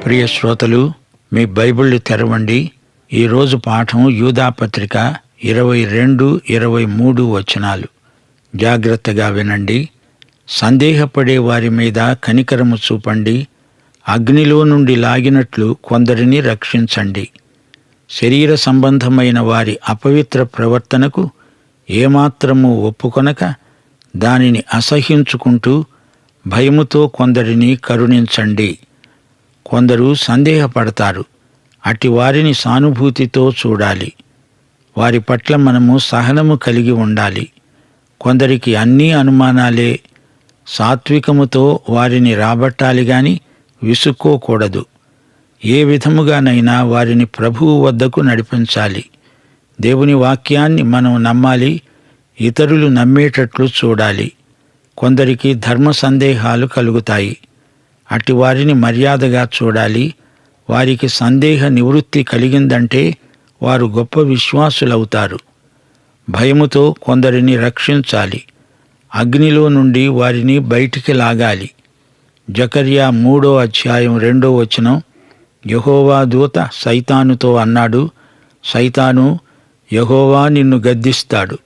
ప్రియ శ్రోతలు, మీ బైబిళ్ళు తెరవండి. ఈరోజు పాఠం యూదాపత్రిక 22-23 వచనాలు. జాగ్రత్తగా వినండి. సందేహపడే వారి మీద కనికరము చూపండి. అగ్నిలో నుండి లాగినట్లు కొందరిని రక్షించండి. శరీర సంబంధమైన వారి అపవిత్ర ప్రవర్తనకు ఏమాత్రము ఒప్పుకొనక దానిని అసహ్యించుకుంటూ భయముతో కొందరిని కరుణించండి. కొందరు సందేహపడతారు. అట్టి వారిని సానుభూతితో చూడాలి. వారి పట్ల మనము సహనము కలిగి ఉండాలి. కొందరికి అన్నీ అనుమానాలే. సాత్వికముతో వారిని రాబట్టాలి గాని విసుక్కోకూడదు. ఏ విధముగానైనా వారిని ప్రభువు వద్దకు నడిపించాలి. దేవుని వాక్యాన్ని మనం నమ్మాలి. ఇతరులు నమ్మేటట్లు చూడాలి. కొందరికి ధర్మ సందేహాలు కలుగుతాయి. అట్టి వారిని మర్యాదగా చూడాలి. వారికి సందేహ నివృత్తి కలిగిందంటే వారు గొప్ప విశ్వాసులవుతారు. భయముతో కొందరిని రక్షించాలి. అగ్నిలో నుండి వారిని బయటికి లాగాలి. జకర్యా 3:2 వచనం. యెహోవా దూత సైతానుతో అన్నాడు, సైతాను, యెహోవా నిన్ను గద్దిస్తాడు.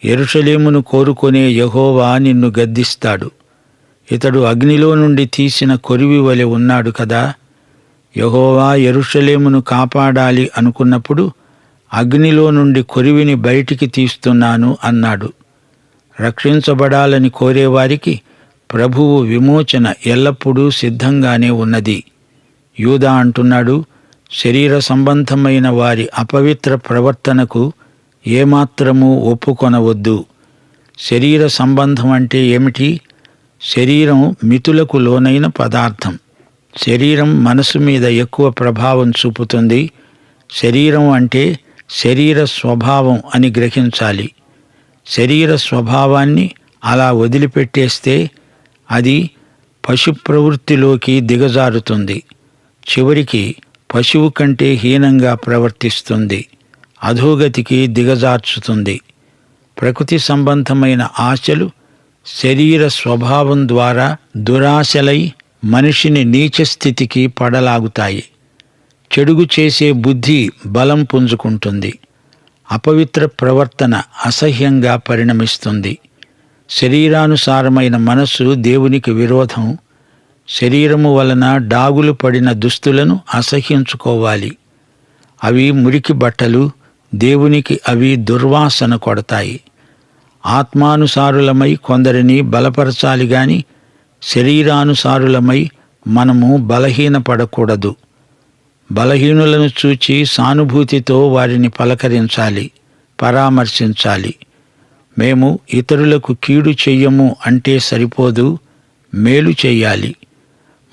యెరూషలేమును కోరుకునే యెహోవా నిన్ను గద్దిస్తాడు. ఇతడు అగ్నిలో నుండి తీసిన కొరివి వలె ఉన్నాడు కదా. యెహోవా యెరూషలేమును కాపాడాలి అనుకున్నప్పుడు అగ్నిలో నుండి కొరివిని బయటికి తీస్తున్నాను అన్నాడు. రక్షించబడాలని కోరేవారికి ప్రభువు విమోచన ఎల్లప్పుడూ సిద్ధంగానే ఉన్నది. యూదా అంటున్నాడు, శరీర సంబంధమైన వారి అపవిత్ర ప్రవర్తనకు ఏమాత్రమూ ఒప్పుకొనవద్దు. శరీర సంబంధం అంటే ఏమిటి? శరీరం మితులకు లోనైన పదార్థం. శరీరం మనసు మీద ఎక్కువ ప్రభావం చూపుతుంది. శరీరం అంటే శరీర స్వభావం అని గ్రహించాలి. శరీర స్వభావాన్ని అలా వదిలిపెట్టేస్తే అది పశు ప్రవృత్తిలోకి దిగజారుతుంది. చివరికి పశువు కంటే హీనంగా ప్రవర్తిస్తుంది. అధోగతికి దిగజార్చుతుంది. ప్రకృతి సంబంధమైన ఆశలు శరీర స్వభావం ద్వారా దురాశలై మనిషిని నీచ స్థితికి పడలాగుతాయి. చెడుగు చేసే బుద్ధి బలం పుంజుకుంటుంది. అపవిత్ర ప్రవర్తన అసహ్యంగా పరిణమిస్తుంది. శరీరానుసారమైన మనస్సు దేవునికి విరోధం. శరీరము వలన డాగులు పడిన దుస్తులను అసహ్యించుకోవాలి. అవి మురికి బట్టలు. దేవునికి అవి దుర్వాసన కొడతాయి. ఆత్మానుసారులమై కొందరిని బలపరచాలి గాని శరీరానుసారులమై మనము బలహీనపడకూడదు. బలహీనులను చూచి సానుభూతితో వారిని పలకరించాలి, పరామర్శించాలి. మేము ఇతరులకు కీడు చెయ్యము అంటే సరిపోదు, మేలు చెయ్యాలి.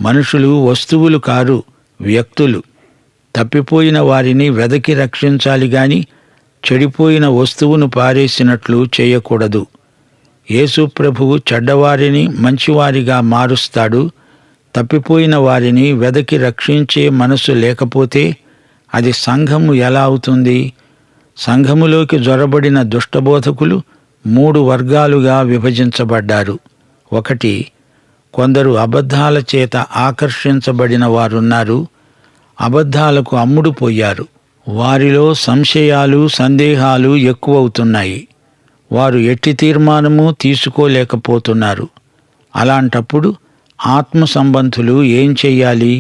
మనుషులు వస్తువులు కారు, వ్యక్తులు. తప్పిపోయిన వారిని వెదకి రక్షించాలి గాని చెడిపోయిన వస్తువును పారేసినట్లు చేయకూడదు. యేసు ప్రభువు చెడ్డవారిని మంచివారిగా మారుస్తాడు. తప్పిపోయిన వారిని వెదకి రక్షించే మనసు లేకపోతే అది సంఘము ఎలా అవుతుంది? సంఘములోకి జొరబడిన దుష్టబోధకులు 3 వర్గాలుగా విభజించబడ్డారు. 1, కొందరు అబద్ధాల చేత ఆకర్షించబడిన వారున్నారు. అబద్ధాలకు అమ్ముడుపోయారు. వారిలో సంశయాలు, సందేహాలు ఎక్కువవుతున్నాయి. వారు ఎట్టి తీర్మానము తీసుకోలేకపోతున్నారు. అలాంటప్పుడు ఆత్మ సంబంధులు ఏం చెయ్యాలి?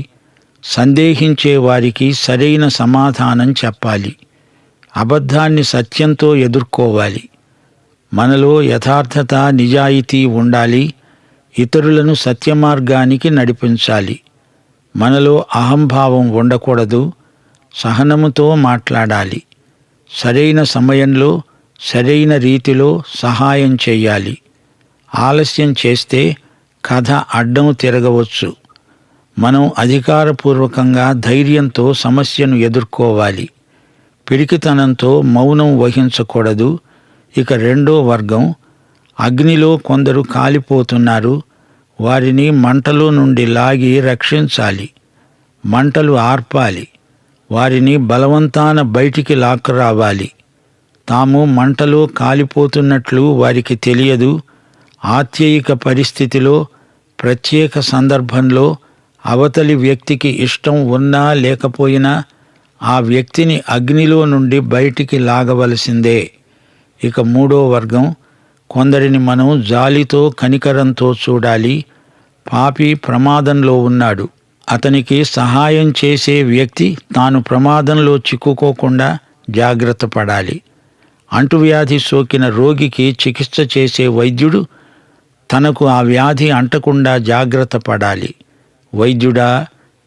సందేహించే వారికి సరైన సమాధానం చెప్పాలి. అబద్ధాన్ని సత్యంతో ఎదుర్కోవాలి. మనలో యథార్థత, నిజాయితీ ఉండాలి. ఇతరులను సత్యమార్గానికి నడిపించాలి. మనలో అహంభావం ఉండకూడదు. సహనముతో మాట్లాడాలి. సరైన సమయంలో సరైన రీతిలో సహాయం చెయ్యాలి. ఆలస్యం చేస్తే కథ అడ్డం తిరగవచ్చు. మనం అధికారపూర్వకంగా ధైర్యంతో సమస్యను ఎదుర్కోవాలి. పిరికితనంతో మౌనం వహించకూడదు. ఇక 2వ వర్గం, అగ్నిలో కొందరు కాలిపోతున్నారు. వారిని మంటలో నుండి లాగి రక్షించాలి. మంటలు ఆర్పాలి. వారిని బలవంతాన బయటికి లాక్కురావాలి. తాము మంటలో కాలిపోతున్నట్లు వారికి తెలియదు. ఆత్యయిక పరిస్థితిలో, ప్రత్యేక సందర్భంలో అవతలి వ్యక్తికి ఇష్టం ఉన్నా లేకపోయినా ఆ వ్యక్తిని అగ్నిలో నుండి బయటికి లాగవలసిందే. ఇక మూడో వర్గం, కొందరిని మనం జాలితో కనికరంతో చూడాలి. పాపి ప్రమాదంలో ఉన్నాడు. అతనికి సహాయం చేసే వ్యక్తి తాను ప్రమాదంలో చిక్కుకోకుండా జాగ్రత్త పడాలి. అంటువ్యాధి సోకిన రోగికి చికిత్స చేసే వైద్యుడు తనకు ఆ వ్యాధి అంటకుండా జాగ్రత్త పడాలి. వైద్యుడా,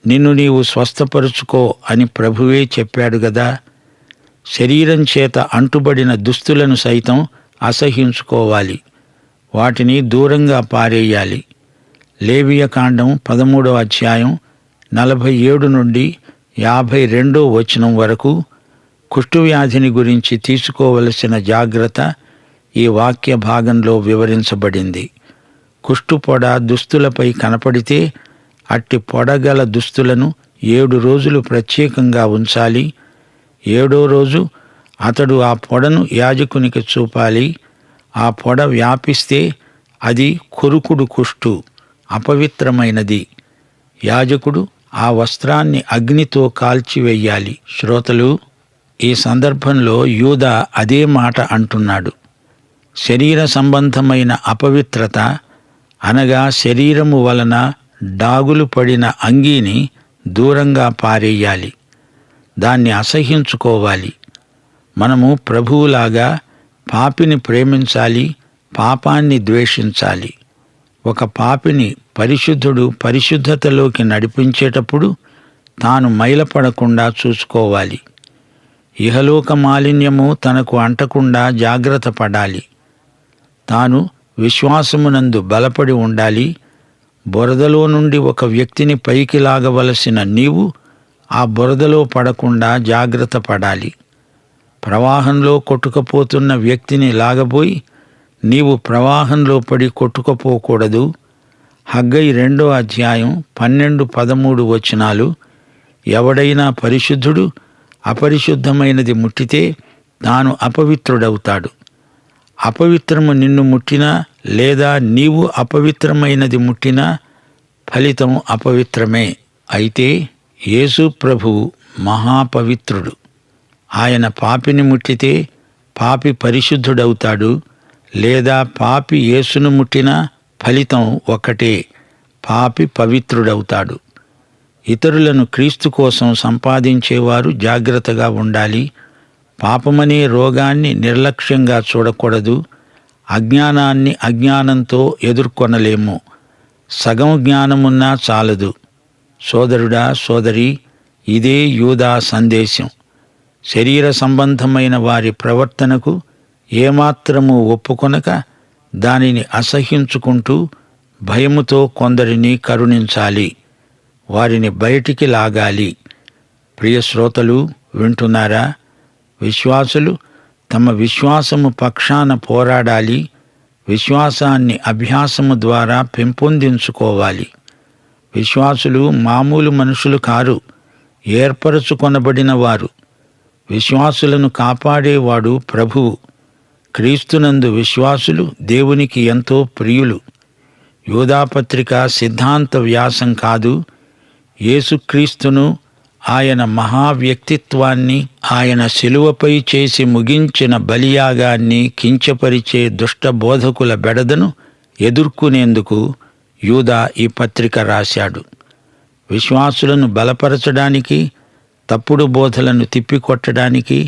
నిన్ను నీవు స్వస్థపరుచుకో అని ప్రభువే చెప్పాడు గదా. శరీరం చేత అంటుబడిన దుస్తులను సైతం అసహ్యించుకోవాలి. వాటిని దూరంగా పారేయాలి. లేవియకాండం 13వ అధ్యాయం 47 నుండి 52వ వచనం వరకు కుష్ఠువ్యాధిని గురించి తీసుకోవలసిన జాగ్రత్త ఈ వాక్య భాగంలో వివరించబడింది. కుష్ఠుపొడ దుస్తులపై కనపడితే అట్టి పొడగల దుస్తులను 7 రోజులు ప్రత్యేకంగా ఉంచాలి. 7వ రోజు అతడు ఆ పొడను యాజకునికి చూపాలి. ఆ పొడ వ్యాపిస్తే అది కొరుకుడు కుష్ఠు, అపవిత్రమైనది. యాజకుడు ఆ వస్త్రాన్ని అగ్నితో కాల్చివెయ్యాలి. శ్రోతలు, ఈ సందర్భంలో యూదా అదే మాట అంటున్నాడు. శరీర సంబంధమైన అపవిత్రత అనగా శరీరము వలన డాగులు పడిన అంగీని దూరంగా పారేయాలి. దాన్ని అసహ్యించుకోవాలి. మనము ప్రభువులాగా పాపిని ప్రేమించాలి, పాపాన్ని ద్వేషించాలి. ఒక పాపిని పరిశుద్ధుడు పరిశుద్ధతలోకి నడిపించేటప్పుడు తాను మైలపడకుండా చూసుకోవాలి. ఇహలోక మాలిన్యము తనకు అంటకుండా జాగ్రత్త పడాలి. తాను విశ్వాసమునందు బలపడి ఉండాలి. బురదలో నుండి ఒక వ్యక్తిని పైకి లాగవలసిన నీవు ఆ బురదలో పడకుండా జాగ్రత్త పడాలి. ప్రవాహంలో కొట్టుకుపోతున్న వ్యక్తిని లాగబోయి నీవు ప్రవాహంలో పడి కొట్టుకుపోకూడదు. హగ్గయి 2వ అధ్యాయం 12-13 వచనాలు. ఎవడైనా పరిశుద్ధుడు అపరిశుద్ధమైనది ముట్టితే తాను అపవిత్రుడవుతాడు. అపవిత్రము నిన్ను ముట్టినా లేదా నీవు అపవిత్రమైనది ముట్టినా ఫలితం అపవిత్రమే. అయితే యేసు ప్రభువు మహాపవిత్రుడు. ఆయన పాపిని ముట్టితే పాపి పరిశుద్ధుడవుతాడు, లేదా పాపి యేసును ముట్టినా ఫలితం ఒకటే, పాపి పవిత్రుడవుతాడు. ఇతరులను క్రీస్తు కోసం సంపాదించేవారు జాగ్రత్తగా ఉండాలి. పాపమనే రోగాన్ని నిర్లక్ష్యంగా చూడకూడదు. అజ్ఞానాన్ని అజ్ఞానంతో ఎదుర్కొనలేము. సగం జ్ఞానమున్నా చాలదు. సోదరుడా, సోదరి, ఇదే యూదా సందేశం. శరీర సంబంధమైన వారి ప్రవర్తనకు ఏమాత్రము ఒప్పుకొనక దానిని అసహ్యించుకుంటూ భయముతో కొందరిని కరుణించాలి. వారిని బయటికి లాగాలి. ప్రియ శ్రోతలు, వింటున్నారా? విశ్వాసులు తమ విశ్వాసము పక్షాన పోరాడాలి. విశ్వాసాన్ని అభ్యాసము ద్వారా పెంపొందించుకోవాలి. విశ్వాసులు మామూలు మనుషులు కారు, ఏర్పరచుకొనబడిన వారు. విశ్వాసులను కాపాడేవాడు ప్రభువు. క్రీస్తునందు విశ్వాసులు దేవునికి ఎంతో ప్రియులు. యూదాపత్రిక సిద్ధాంత వ్యాసం కాదు. యేసుక్రీస్తును, ఆయన మహావ్యక్తిత్వాన్ని, ఆయన శిలువపై చేసి ముగించిన బలియాగాన్ని కించపరిచే దుష్ట బోధకుల బెడదను ఎదుర్కొనేందుకు యూదా ఈ పత్రిక రాశాడు. విశ్వాసులను బలపరచడానికి, తప్పుడు బోధలను తిప్పికొట్టడానికి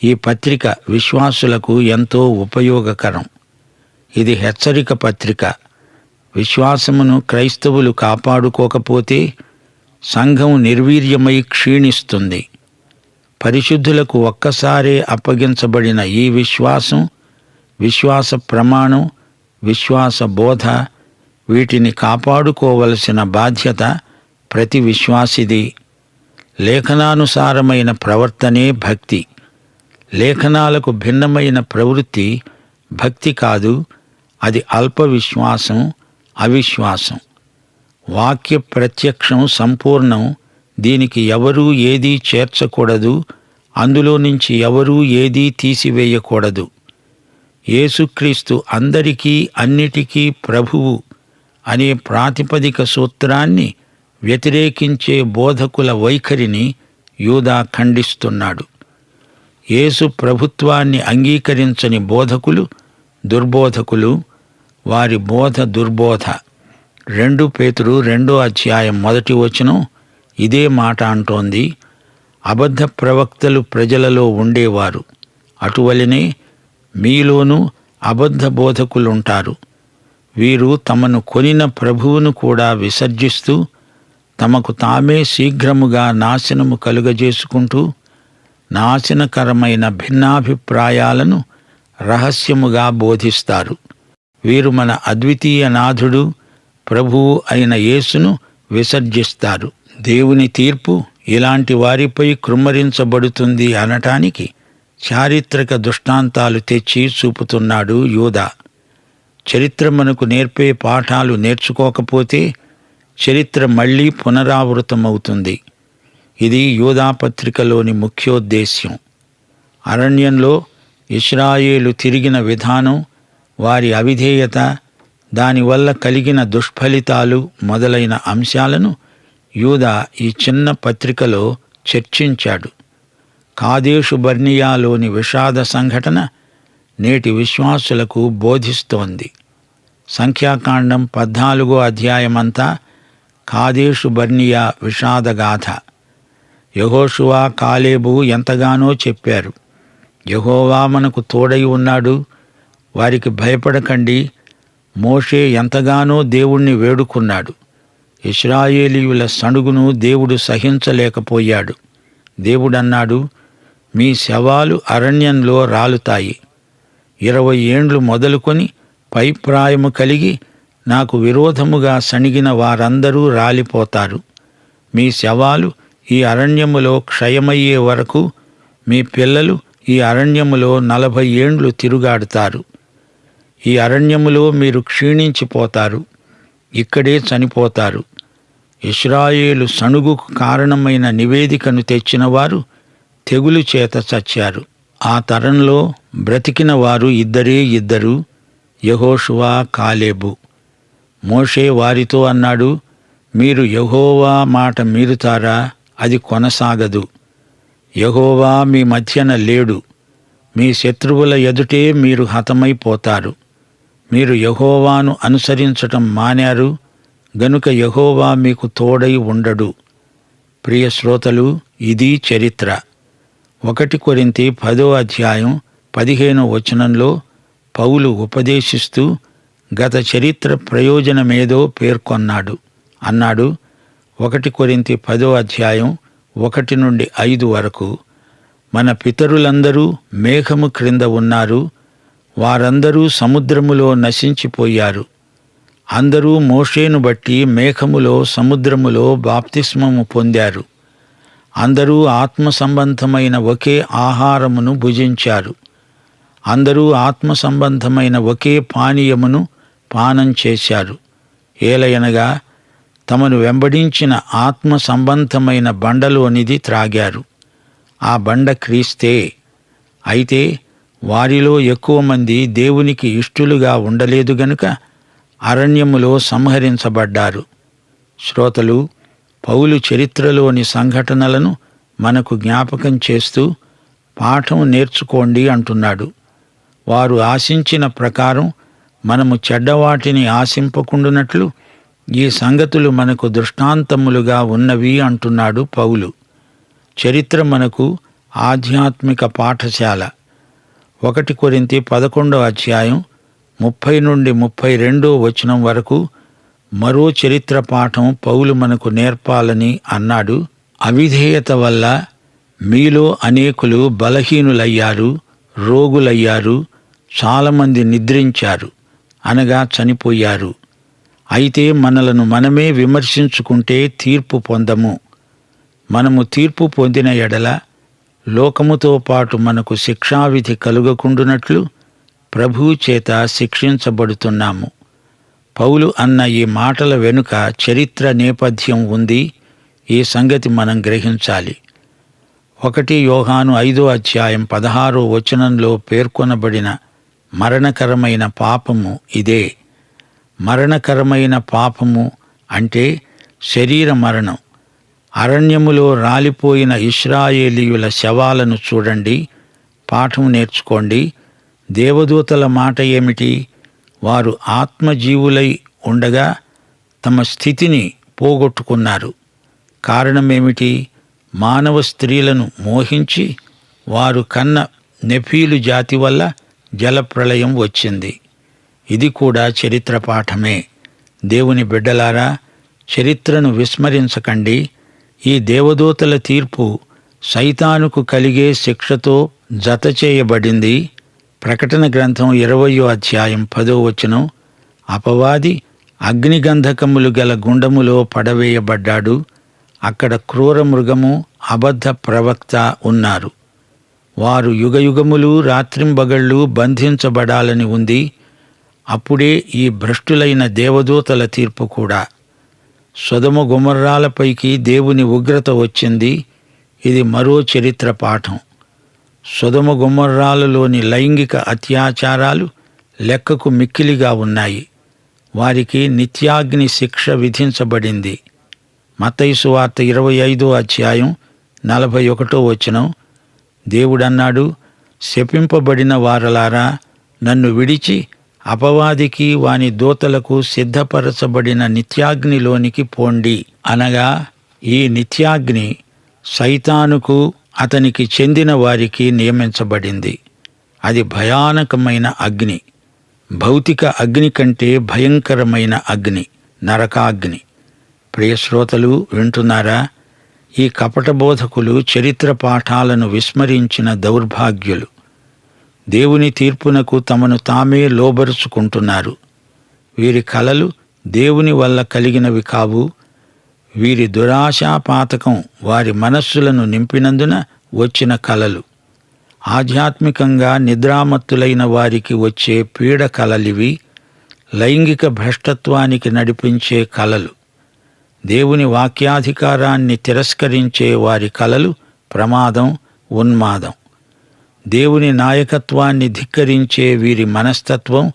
ఈ పత్రిక విశ్వాసులకు ఎంతో ఉపయోగకరం. ఇది హెచ్చరిక పత్రిక. విశ్వాసమును క్రైస్తవులు కాపాడుకోకపోతే సంఘం నిర్వీర్యమై క్షీణిస్తుంది. పరిశుద్ధులకు ఒక్కసారే అప్పగించబడిన ఈ విశ్వాసం, విశ్వాస ప్రమాణం, విశ్వాస బోధ, వీటిని కాపాడుకోవలసిన బాధ్యత ప్రతి విశ్వాసిది. లేఖనానుసారమైన ప్రవర్తనే భక్తి. లేఖనాలకు భిన్నమైన ప్రవృత్తి భక్తి కాదు, అది అల్ప విశ్వాసం, అవిశ్వాసం. వాక్య ప్రత్యక్షం సంపూర్ణం. దీనికి ఎవరూ ఏదీ చేర్చకూడదు, అందులో నుంచి ఎవరూ ఏదీ తీసివేయకూడదు. యేసుక్రీస్తు అందరికీ అన్నిటికీ ప్రభువు అనే ప్రాతిపదిక సూత్రాన్ని వ్యతిరేకించే బోధకుల వైఖరిని యూదా ఖండిస్తున్నాడు. యేసు ప్రభుత్వాన్ని అంగీకరించని బోధకులు దుర్బోధకులు, వారి బోధ దుర్బోధ. 2 పేతురు 2:1 ఇదే మాట అంటోంది. అబద్ధ ప్రవక్తలు ప్రజలలో ఉండేవారు, అటువలనే మీలోనూ అబద్ధ బోధకులుంటారు. వీరు తమను కొనిన ప్రభువును కూడా విసర్జిస్తూ తమకు తామే శీఘ్రముగా నాశనము కలుగజేసుకుంటూ నాశనకరమైన భిన్నాభిప్రాయాలను రహస్యముగా బోధిస్తారు. వీరు మన అద్వితీయ నాథుడు ప్రభువు అయిన యేసును విసర్జిస్తారు. దేవుని తీర్పు ఇలాంటి వారిపై కృమ్మరించబడుతుంది అనటానికి చారిత్రక దృష్టాంతాలు తెచ్చి చూపుతున్నాడు యూదా. చరిత్ర మనకు నేర్పే పాఠాలు నేర్చుకోకపోతే చరిత్ర మళ్లీ పునరావృతమవుతుంది. ఇది యూదా పత్రికలోని ముఖ్యోద్దేశ్యం. అరణ్యంలో ఇశ్రాయేలు తిరిగిన విధానం, వారి అవిధేయత, దానివల్ల కలిగిన దుష్ఫలితాలు మొదలైన అంశాలను యూదా ఈ చిన్న పత్రికలో చర్చించాడు. కాదేషు బర్నియాలోని విషాద సంఘటన నేటి విశ్వాసులకు బోధిస్తోంది. సంఖ్యాకాండం 14వ అధ్యాయమంతా కాదేషు బర్నియా విషాదగాథ. యెహోషువ, కాలేబు ఎంతగానో చెప్పారు, యెహోవా మనకు తోడై ఉన్నాడు, వారికి భయపడకండి. మోషే ఎంతగానో దేవుణ్ణి వేడుకున్నాడు. ఇశ్రాయేలీయుల సణుగును దేవుడు సహించలేకపోయాడు. దేవుడన్నాడు, మీ శవాలు అరణ్యంలో రాలుతాయి. 20 ఏండ్లు మొదలుకొని పైప్రాయము కలిగి నాకు విరోధముగా సణిగిన వారందరూ రాలిపోతారు. మీ శవాలు ఈ అరణ్యములో క్షయమయ్యే వరకు మీ పిల్లలు ఈ అరణ్యములో 40 ఏండ్లు తిరుగాడుతారు. ఈ అరణ్యములో మీరు క్షీణించిపోతారు, ఇక్కడే చనిపోతారు. ఇశ్రాయేలు సణుగుకు కారణమైన నివేదికను తెచ్చినవారు తెగులు చేత చచ్చారు. ఆ తరంలో బ్రతికిన వారు ఇద్దరు, యెహోషువ, కాలేబు. మోషే వారితో అన్నాడు, మీరు యెహోవా మాట మీరుతారా? అది కొనసాగదు. యెహోవా మీ మధ్యన లేడు. మీ శత్రువుల ఎదుటే మీరు హతమైపోతారు. మీరు యెహోవాను అనుసరించటం మానారు గనుక యెహోవా మీకు తోడై ఉండడు. ప్రియ శ్రోతలు, ఇది చరిత్ర. 1 కొరింథీ 10:15 పౌలు ఉపదేశిస్తూ గత చరిత్ర ప్రయోజనమేదో పేర్కొన్నాడు. అన్నాడు, 1 కొరింథీ 10:1-5 మన పితరులందరూ మేఘము క్రింద ఉన్నారు, వారందరూ సముద్రములో నశించిపోయారు. అందరూ మోషేను బట్టి మేఘములో సముద్రములో బాప్తిస్మము పొందారు. అందరూ ఆత్మ సంబంధమైన ఒకే ఆహారమును భుజించారు. అందరూ ఆత్మ సంబంధమైన ఒకే పానీయమును పానం చేశారు. ఏలయనగా తమను వెంబడించిన ఆత్మ సంబంధమైన బండలోనిది త్రాగారు. ఆ బండ క్రీస్తే. అయితే వారిలో ఎక్కువ మంది దేవునికి ఇష్టులుగా ఉండలేదు గనుక అరణ్యములో సంహరించబడ్డారు. శ్రోతలు, పౌలు చరిత్రలోని సంఘటనలను మనకు జ్ఞాపకం చేస్తూ పాఠం నేర్చుకోండి అంటున్నాడు. వారు ఆశించిన ప్రకారం మనము చెడ్డవాటిని ఆశింపకుండునట్లు ఈ సంగతులు మనకు దృష్టాంతములుగా ఉన్నవి అంటున్నాడు పౌలు. చరిత్ర మనకు ఆధ్యాత్మిక పాఠశాల. 1 కొరింథీ 11:30-32 మరో చరిత్ర పాఠం పౌలు మనకు నేర్పాలని అన్నాడు. అవిధేయత వల్ల మీలో అనేకులు బలహీనులయ్యారు, రోగులయ్యారు, చాలామంది నిద్రించారు, అనగా చనిపోయారు. అయితే మనలను మనమే విమర్శించుకుంటే తీర్పు పొందము. మనము తీర్పు పొందిన ఎడల లోకముతో పాటు మనకు శిక్షావిధి కలుగకుండునట్లు ప్రభువు చేత శిక్షించబడుతున్నాము. పౌలు అన్న ఈ మాటల వెనుక చరిత్ర నేపథ్యం ఉంది. ఈ సంగతి మనం గ్రహించాలి. 1 యోహాను 5:16 పేర్కొనబడిన మరణకరమైన పాపము ఇదే. మరణకరమైన పాపము అంటే శరీర మరణం. అరణ్యములో రాలిపోయిన ఇశ్రాయేలీయుల శవాలను చూడండి, పాఠం నేర్చుకోండి. దేవదూతల మాట ఏమిటి? వారు ఆత్మజీవులై ఉండగా తమ స్థితిని పోగొట్టుకున్నారు. కారణమేమిటి? మానవ స్త్రీలను మోహించి వారు కన్న నెఫీలు జాతి వల్ల జలప్రళయం వచ్చింది. ఇది కూడా చరిత్ర పాఠమే. దేవుని బిడ్డలారా, చరిత్రను విస్మరించకండి. ఈ దేవదూతల తీర్పు సైతానుకు కలిగే శిక్షతో జతచేయబడింది. ప్రకటన గ్రంథం 20వ అధ్యాయం 10వ వచనం, అపవాది అగ్నిగంధకములు గల గుండములో పడవేయబడ్డాడు. అక్కడ క్రూర మృగము, అబద్ధ ప్రవక్త ఉన్నారు. వారు యుగయుగములు రాత్రింబగళ్ళు బంధించబడాలని ఉంది. అప్పుడే ఈ భ్రష్టులైన దేవదూతల తీర్పు కూడా. సొదొమ గొమొర్రాలపైకి దేవుని ఉగ్రత వచ్చింది. ఇది మరో చరిత్ర పాఠం. సొదొమ గొమొర్రాలలోని లైంగిక అత్యాచారాలు లెక్కకు మిక్కిలిగా ఉన్నాయి. వారికి నిత్యాగ్ని శిక్ష విధించబడింది. మత్తయి సువార్త 25వ అధ్యాయం 41వ వచనం, దేవుడన్నాడు, శపింపబడిన వారలారా, నన్ను విడిచి అపవాదికి వాని దూతలకు సిద్ధపరచబడిన నిత్యాగ్నిలోనికి పోండి. అనగా ఈ నిత్యాగ్ని సైతానుకు అతనికి చెందిన వారికి నియమించబడింది. అది భయానకమైన అగ్ని. భౌతిక అగ్ని కంటే భయంకరమైన అగ్ని, నరకాగ్ని. ప్రియశ్రోతలు వింటున్నారా? ఈ కపట బోధకులు చరిత్ర పాఠాలను విస్మరించిన దౌర్భాగ్యులు. దేవుని తీర్పునకు తమను తామే లోబరుచుకుంటున్నారు. వీరి కలలు దేవుని వల్ల కలిగినవి కావు. వీరి దురాశాపాతకం వారి మనస్సులను నింపినందున వచ్చిన కలలు. ఆధ్యాత్మికంగా నిద్రామత్తులైన వారికి వచ్చే పీడ కలలివి. లైంగిక భ్రష్టత్వానికి నడిపించే కలలు. దేవుని వాక్యాధికారాన్ని తిరస్కరించే వారి కలలు ప్రమాదం, ఉన్మాదం. దేవుని నాయకత్వాన్ని ధిక్కరించే వీరి మనస్తత్వం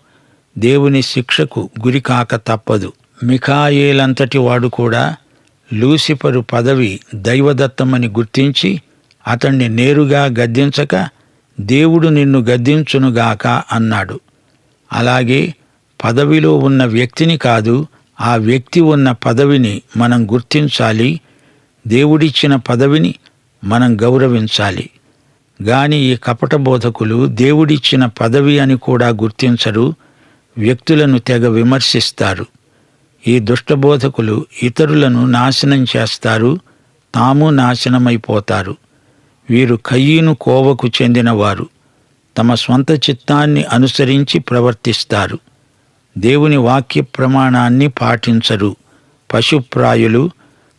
దేవుని శిక్షకు గురికాక తప్పదు. మిఖాయేలంతటి వాడు కూడా లూసిఫరు పదవి దైవదత్తమని గుర్తించి అతణ్ణి నేరుగా గద్దించక, దేవుడు నిన్ను గద్దించునుగాక అన్నాడు. అలాగే పదవిలో ఉన్న వ్యక్తిని కాదు, ఆ వ్యక్తి ఉన్న పదవిని మనం గుర్తించాలి. దేవుడిచ్చిన పదవిని మనం గౌరవించాలి. గాని ఈ కపట బోధకులు దేవుడిచ్చిన పదవి అని కూడా గుర్తించరు, వ్యక్తులను తెగ విమర్శిస్తారు. ఈ దుష్టబోధకులు ఇతరులను నాశనం చేస్తారు, తాము నాశనమైపోతారు. వీరు కయీను కోవకు చెందినవారు. తమ స్వంత చిత్తాన్ని అనుసరించి ప్రవర్తిస్తారు. దేవుని వాక్య ప్రమాణాన్ని పాటించరు. పశుప్రాయులు,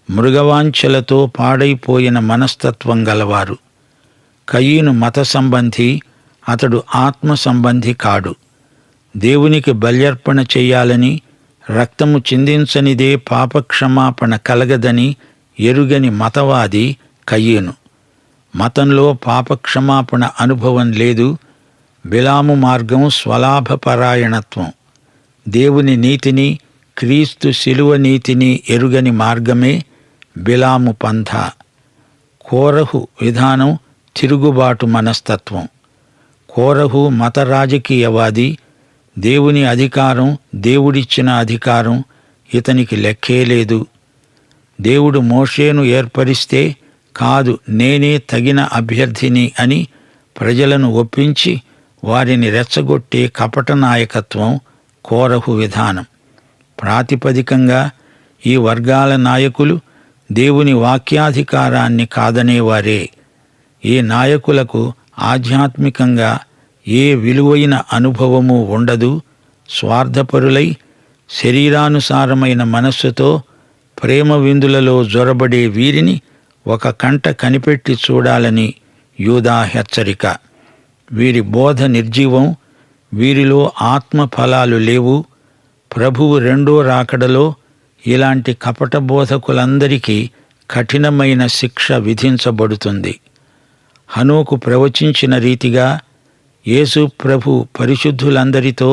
మృగవాంఛలతో పాడైపోయిన మనస్తత్వం గలవారు. కయీను మత సంబంధి, అతడు ఆత్మ సంబంధి కాడు. దేవునికి బల్యర్పణ చెయ్యాలని, రక్తము చిందించనిదే పాపక్షమాపణ కలగదని ఎరుగని మతవాది కయీను. మతంలో పాపక్షమాపణ అనుభవం లేదు. బిలాము మార్గం స్వలాభపరాయణత్వం. దేవుని నీతిని, క్రీస్తు శిలువ నీతిని ఎరుగని మార్గమే బిలాము పంథ. కోరహు విధానం తిరుగుబాటు మనస్తత్వం. కోరహు మత రాజకీయవాది. దేవుని అధికారం, దేవుడిచ్చిన అధికారం ఇతనికి లెక్కే లేదు. దేవుడు మోషేను ఏర్పరిస్తే, కాదు నేనే తగిన అభ్యర్థిని అని ప్రజలను ఒప్పించి వారిని రెచ్చగొట్టే కపట నాయకత్వం కోరహు విధానం. ప్రాతిపదికంగా ఈ వర్గాల నాయకులు దేవుని వాక్యాధికారాన్ని కాదనేవారే. ఈ నాయకులకు ఆధ్యాత్మికంగా ఏ విలువైన అనుభవము ఉండదు. స్వార్థపరులై శరీరానుసారమైన మనస్సుతో ప్రేమ విందులలో జొరబడే వీరిని ఒక కంట కనిపెట్టి చూడాలని యూదా హెచ్చరిక. వీరి బోధ నిర్జీవం. వీరిలో ఆత్మ ఫలాలు లేవు. ప్రభువు రెండో రాకడలో ఇలాంటి కపట బోధకులందరికీ కఠినమైన శిక్ష విధించబడుతుంది. హనోకు ప్రవచించిన రీతిగా యేసు ప్రభు పరిశుద్ధులందరితో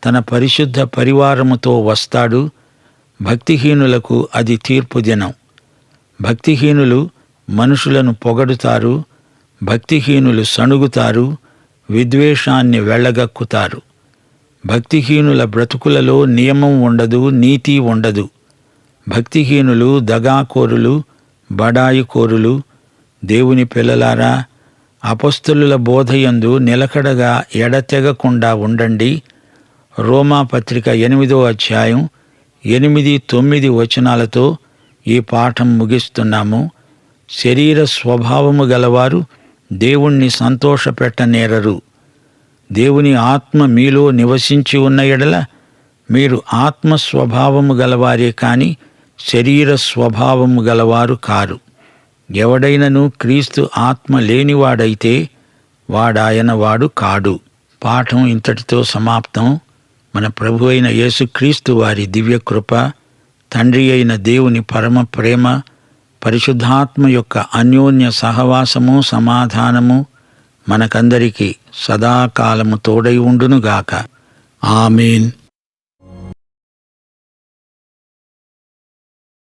తన పరిశుద్ధ పరివారముతో వస్తాడు. భక్తిహీనులకు అది తీర్పు దినం. భక్తిహీనులు మనుషులను పొగడుతారు, భక్తిహీనులు సణుగుతారు, విద్వేషాన్ని వెళ్ళగక్కుతారు. భక్తిహీనుల బ్రతుకులలో నియమం ఉండదు, నీతి ఉండదు. భక్తిహీనులు దగాకోరులు, బడాయికోరులు. దేవుని పిల్లలారా, అపొస్తలుల బోధయందు నిలకడగా ఎడతెగకుండా ఉండండి. రోమాపత్రిక 8వ అధ్యాయం 8-9 వచనాలతో ఈ పాఠం ముగిస్తున్నాము. శరీర స్వభావము గలవారు దేవుణ్ణి సంతోషపెట్టనేరరు. దేవుని ఆత్మ మీలో నివసించి ఉన్న ఎడల మీరు ఆత్మ స్వభావము గలవారే కాని శరీర స్వభావము గలవారు కారు. ఎవడైనను క్రీస్తు ఆత్మ లేనివాడైతే వాడాయన వాడు కాడు. పాఠం ఇంతటితో సమాప్తం. మన ప్రభు అయిన యేసుక్రీస్తు వారి దివ్యకృప, తండ్రి అయిన దేవుని పరమ ప్రేమ, పరిశుద్ధాత్మ యొక్క అన్యోన్య సహవాసము, సమాధానము మనకందరికీ సదాకాలము తోడై ఉండునుగాక. ఆమేన్.